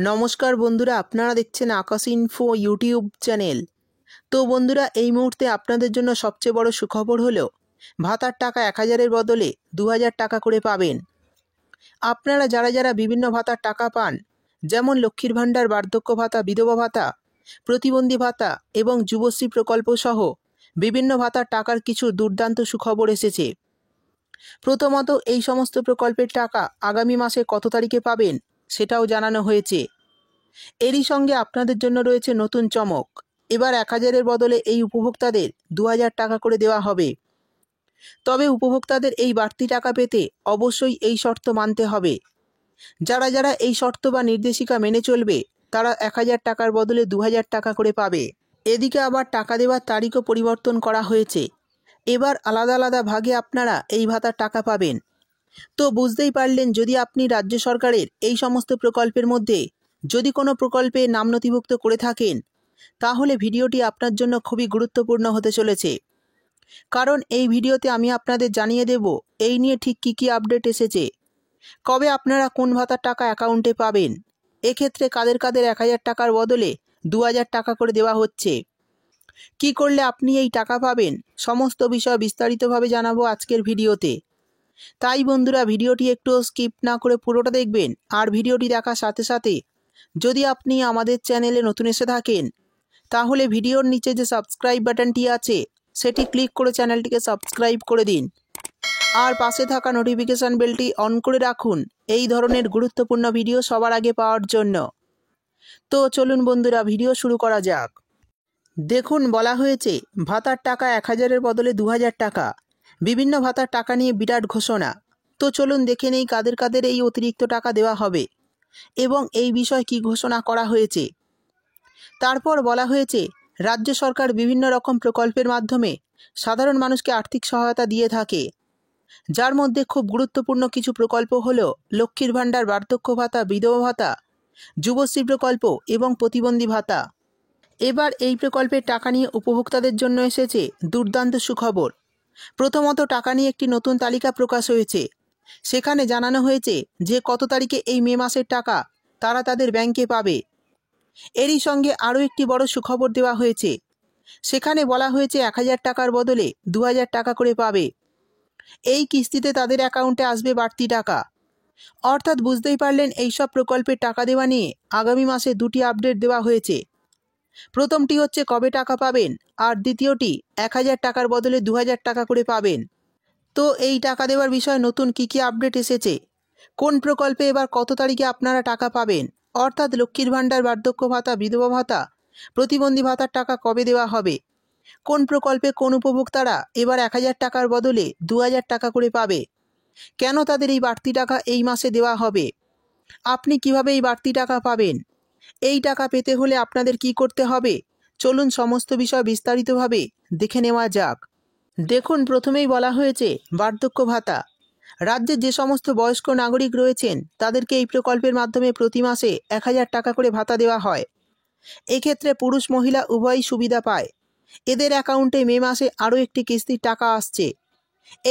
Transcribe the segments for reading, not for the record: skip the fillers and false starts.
নমস্কার বন্ধুরা, আপনারা দেখছেন আকাশ ইনফো ইউটিউব চ্যানেল। তো বন্ধুরা, এই মুহূর্তে আপনাদের জন্য সবচেয়ে বড় সুখবর হলো ভাতার টাকা 1000-এর বদলে 2000 টাকা করে পাবেন। আপনারা যারা যারা বিভিন্ন ভাতার টাকা পান, যেমন লক্ষ্মীর ভাণ্ডার, বার্ধক্য ভাতা, বিধবা ভাতা, প্রতিবন্ধী ভাতা এবং যুবশ্রী প্রকল্প সহ বিভিন্ন ভাতার টাকার কিছু দুর্দান্ত সুখবর এসেছে। প্রথমত, এই সমস্ত প্রকল্পের টাকা আগামী মাসে কত তারিখে পাবেন সেটাও জানানো হয়েছে। এরই সঙ্গে আপনাদের জন্য রয়েছে নতুন চমক। এবার 1000-এর বদলে এই উপভোক্তাদের 2000 টাকা করে দেওয়া হবে। তবে উপভোক্তাদের এই বাড়তি টাকা পেতে অবশ্যই এই শর্ত মানতে হবে। যারা যারা এই শর্ত বা নির্দেশিকা মেনে চলবে তারা 1000 টাকার বদলে 2000 টাকা করে পাবে। এদিকে আবার টাকা দেওয়ার তারিখও পরিবর্তন করা হয়েছে। এবার আলাদা আলাদা ভাগে আপনারা এই ভাতার টাকা পাবেন। তো বুঝতেই পারলেন, যদি আপনি রাজ্য সরকারের এই সমস্ত প্রকল্পের মধ্যে যদি কোনো প্রকল্পে নাম নথিভুক্ত করে থাকেন, তাহলে ভিডিওটি আপনার জন্য খুবই গুরুত্বপূর্ণ হতে চলেছে। কারণ এই ভিডিওতে আমি আপনাদের জানিয়ে দেব এই নিয়ে ঠিক কী কী আপডেট এসেছে, কবে আপনারা কোন ভাতার টাকা অ্যাকাউন্টে পাবেন, এক্ষেত্রে কাদের কাদের 1000 টাকার বদলে 2000 টাকা করে দেওয়া হচ্ছে, কি করলে আপনি এই টাকা পাবেন, সমস্ত বিষয় বিস্তারিতভাবে জানাবো আজকের ভিডিওতে। তাই বন্ধুরা, ভিডিওটি একটু স্কিপ না করে পুরোটা দেখবেন। আর ভিডিওটি দেখার সাথে সাথে যদি আপনি আমাদের চ্যানেলে নতুন এসে থাকেন, তাহলে ভিডিওর নিচে যে সাবস্ক্রাইব বাটনটি আছে সেটি ক্লিক করে চ্যানেলটিকে সাবস্ক্রাইব করে দিন। আর পাশে থাকা নোটিফিকেশান বেলটি অন করে রাখুন এই ধরনের গুরুত্বপূর্ণ ভিডিও সবার আগে পাওয়ার জন্য। তো চলুন বন্ধুরা, ভিডিও শুরু করা যাক। দেখুন, বলা হয়েছে ভাতার টাকা 1000-এর বদলে 2000 টাকা। বিভিন্ন ভাতার টাকা নিয়ে বিরাট ঘোষণা। তো চলুন দেখে নেই কাদের কাদের এই অতিরিক্ত টাকা দেওয়া হবে এবং এই বিষয়ে কী ঘোষণা করা হয়েছে। তারপর বলা হয়েছে রাজ্য সরকার বিভিন্ন রকম প্রকল্পের মাধ্যমে সাধারণ মানুষকে আর্থিক সহায়তা দিয়ে থাকে, যার মধ্যে খুব গুরুত্বপূর্ণ কিছু প্রকল্প হলো লক্ষ্মীর ভাণ্ডার, বার্ধক্য ভাতা, বিধবা ভাতা, যুবশ্রী প্রকল্প এবং প্রতিবন্ধী ভাতা। এবার এই প্রকল্পের টাকা নিয়ে উপভোক্তাদের জন্য এসেছে দুর্দান্ত সুখবর। প্রথমত, টাকা নিয়ে একটি নতুন তালিকা প্রকাশ হয়েছে। সেখানে জানানো হয়েছে যে কত তারিখে এই মে মাসের টাকা তারা তাদের ব্যাংকে পাবে। এরই সঙ্গে আরও একটি বড় সুখবর দেওয়া হয়েছে। সেখানে বলা হয়েছে 1000 টাকার বদলে 2000 টাকা করে পাবে। এই কিস্তিতে তাদের অ্যাকাউন্টে আসবে বাড়তি টাকা। অর্থাৎ বুঝতেই পারলেন, এইসব প্রকল্পের টাকা দেওয়া নিয়ে আগামী মাসে দুটি আপডেট দেওয়া হয়েছে। প্রথমটি হচ্ছে কবে টাকা পাবেন, আর দ্বিতীয়টি 1000 টাকার বদলে 2000 টাকা করে পাবেন। তো এই টাকা দেওয়ার বিষয়ে নতুন কী কী আপডেট এসেছে, কোন প্রকল্পে এবার কত তারিখে আপনারা টাকা পাবেন, অর্থাৎ লক্ষ্মীর ভাণ্ডার, বার্ধক্য ভাতা, বিধবা ভাতা, প্রতিবন্ধী ভাতার টাকা কবে দেওয়া হবে, কোন প্রকল্পে কোন উপভোক্তারা এবার 1000 টাকার বদলে 2000 টাকা করে পাবে, কেন তাদের এই বাড়তি টাকা এই মাসে দেওয়া হবে, আপনি কিভাবে এই বাড়তি টাকা পাবেন, এই টাকা পেতে হলে আপনাদের কি করতে হবে, চলুন সমস্ত বিষয় বিস্তারিতভাবে দেখে নেওয়া যাক। দেখুন, প্রথমেই বলা হয়েছে বার্ধক্য ভাতা। রাজ্যে যে সমস্ত বয়স্ক নাগরিক রয়েছেন তাদেরকে এই প্রকল্পের মাধ্যমে প্রতি মাসে 1000 টাকা করে ভাতা দেওয়া হয়। এক্ষেত্রে পুরুষ মহিলা উভয়ই সুবিধা পায়। এদের অ্যাকাউন্টে মে মাসে আরও একটি কিস্তির টাকা আসছে।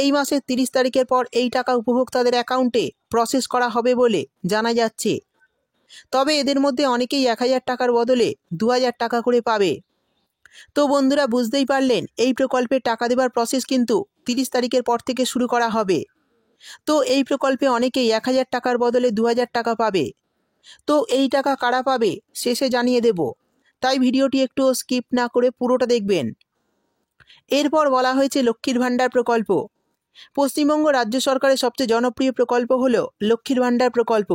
এই মাসের 30 তারিখের পর এই টাকা উপভোক্তাদের অ্যাকাউন্টে প্রসেস করা হবে বলে জানা যাচ্ছে। তবে এদের মধ্যে অনেকেই 1000 টাকার বদলে 2000 টাকা করে পাবে। তো বন্ধুরা, বুঝতেই পারলেন এই প্রকল্পের টাকা দেওয়ার প্রসেস কিন্তু 30 তারিখের পর থেকে শুরু করা হবে। তো এই প্রকল্পে অনেকেই 1000 টাকার বদলে 2000 টাকা পাবে। তো এই টাকা কারা পাবে শেষে জানিয়ে দেব, তাই ভিডিওটি একটু স্কিপ না করে পুরোটা দেখবেন। এরপর বলা হয়েছে লক্ষ্মীর ভাণ্ডার প্রকল্প। পশ্চিমবঙ্গ রাজ্য সরকারের সবচেয়ে জনপ্রিয় প্রকল্প হল লক্ষ্মীর ভাণ্ডার প্রকল্প।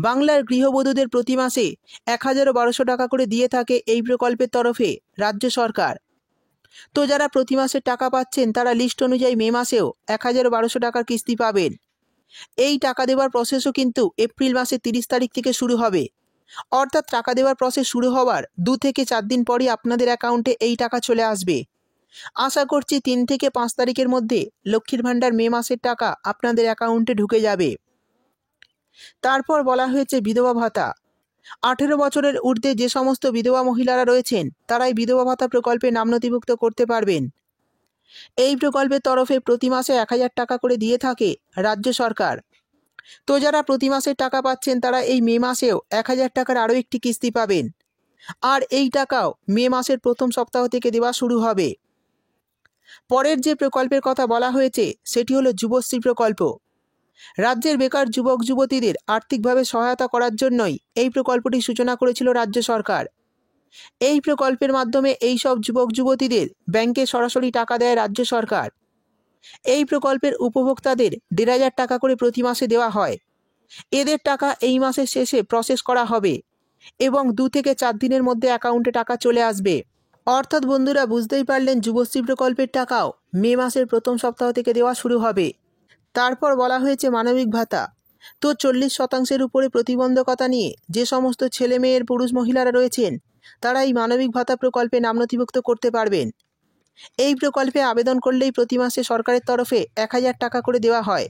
বাংলার গৃহবধূদের প্রতি মাসে 1012 টাকা করে দিয়ে থাকে এই প্রকল্পের তরফে রাজ্য সরকার। তো যারা প্রতি মাসে টাকা পাচ্ছেন তারা লিস্ট অনুযায়ী মে মাসেও 1012 টাকার কিস্তি পাবেন। এই টাকা দেওয়ার প্রসেসও কিন্তু এপ্রিল মাসের 30 তারিখ থেকে শুরু হবে। অর্থাৎ টাকা দেওয়ার প্রসেস শুরু হওয়ার 2 থেকে 4 দিন পরই আপনাদের অ্যাকাউন্টে এই টাকা চলে আসবে। আশা করছি 3 থেকে 5 তারিখের মধ্যে লক্ষ্মীর ভাণ্ডার মে মাসের টাকা আপনাদের অ্যাকাউন্টে ঢুকে যাবে। তারপর বলা হয়েছে বিধবা ভাতা। 18 বছরের ঊর্ধ্বে যে সমস্ত বিধবা মহিলারা রয়েছেন তারাই বিধবা ভাতা প্রকল্পে নাম নথিভুক্ত করতে পারবেন। এই প্রকল্পের তরফে প্রতি মাসে 1000 টাকা করে দিয়ে থাকে রাজ্য সরকার। তো যারা প্রতি মাসে টাকা পাচ্ছেন তারা এই মে মাসেও 1000 টাকার আরও একটি কিস্তি পাবেন, আর এই টাকাও মে মাসের প্রথম সপ্তাহ থেকে দেওয়া শুরু হবে। পরের যে প্রকল্পের কথা বলা হয়েছে সেটি হলো যুবশ্রী প্রকল্প। রাজ্যের বেকার যুবক যুবতীদের আর্থিকভাবে সহায়তা করার জন্যই এই প্রকল্পটি সূচনা করেছিল রাজ্য সরকার। এই প্রকল্পের মাধ্যমে এই সব যুবক যুবতীদের ব্যাংকে সরাসরি টাকা দেয় রাজ্য সরকার। এই প্রকল্পের উপভোক্তাদের 1500 টাকা করে প্রতি মাসে দেওয়া হয়। এদের টাকা এই মাসের শেষে প্রসেস করা হবে এবং 2 থেকে 4 দিনের মধ্যে অ্যাকাউন্টে টাকা চলে আসবে। অর্থাৎ বন্ধুরা বুঝতেই পারলেন, যুবশ্রী প্রকল্পের টাকাও মে মাসের প্রথম সপ্তাহ থেকে দেওয়া শুরু হবে। তারপর বলা হয়েছে মানবিক ভাতা। তো 40% উপরে প্রতিবন্ধকতা নিয়ে যে সমস্ত ছেলে মেয়ের পুরুষ মহিলারা রয়েছেন তারা এই মানবিক ভাতা প্রকল্পে নাম নথিভুক্ত করতে পারবেন। এই প্রকল্পে আবেদন করলেই প্রতি মাসে সরকারের তরফে 1000 টাকা করে দেওয়া হয়।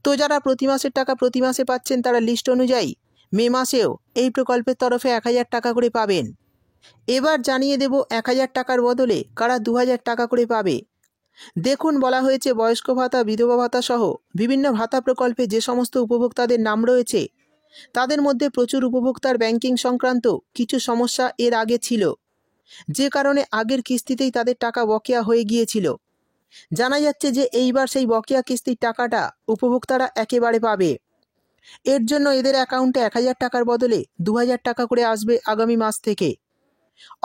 তো যারা প্রতি মাসের টাকা প্রতি মাসে পাচ্ছেন তারা লিস্ট অনুযায়ী মে মাসেও এই প্রকল্পের তরফে 1000 টাকা করে পাবেন। এবার জানিয়ে দেব 1000 টাকার বদলে কারা 2000 টাকা করে পাবে। দেখুন, বলা হয়েছে বয়স্ক ভাতা, বিধবা ভাতা সহ বিভিন্ন ভাতা প্রকল্পে যে সমস্ত উপভোক্তাদের নাম রয়েছে তাদের মধ্যে প্রচুর উপভোক্তার ব্যাংকিং সংক্রান্ত কিছু সমস্যা এর আগে ছিল, যে কারণে আগের কিস্তিতেই তাদের টাকা বকেয়া হয়ে গিয়েছিল। জানা যাচ্ছে যে এইবার সেই বকেয়া কিস্তির টাকাটা উপভোক্তারা একেবারে পাবে। এর জন্য এদের অ্যাকাউন্টে 1000 টাকার বদলে 2000 টাকা করে আসবে আগামী মাস থেকে।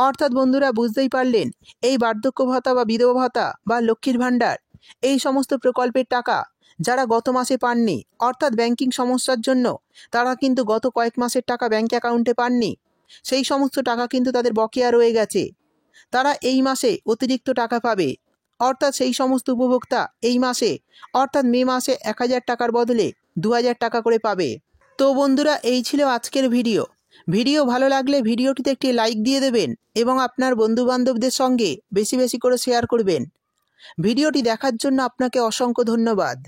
অর্থাৎ বন্ধুরা বুঝতেই পারলেন, এই বার্ধক্য ভাতা বা বিধবা ভাতা বা লক্ষ্মীর ভাণ্ডার এই সমস্ত প্রকল্পের টাকা যারা গত মাসে পাননি, অর্থাৎ ব্যাংকিং সমস্যার জন্য তারা কিন্তু গত কয়েক মাসের টাকা ব্যাংক অ্যাকাউন্টে পাননি, সেই সমস্ত টাকা কিন্তু তাদের বকেয়া রয়ে গেছে, তারা এই মাসে অতিরিক্ত টাকা পাবে। অর্থাৎ সেই সমস্ত উপভোক্তা এই মাসে অর্থাৎ মে মাসে 1000 টাকার বদলে 2000 টাকা করে পাবে। তো বন্ধুরা, এই ছিল আজকের ভিডিও ভালো লাগলে ভিডিওটিতে একটি লাইক দিয়ে দেবেন এবং আপনার বন্ধুবান্ধবদের সঙ্গে বেশি বেশি করে শেয়ার করবেন। ভিডিওটি দেখার জন্য আপনাকে অসংখ্য ধন্যবাদ।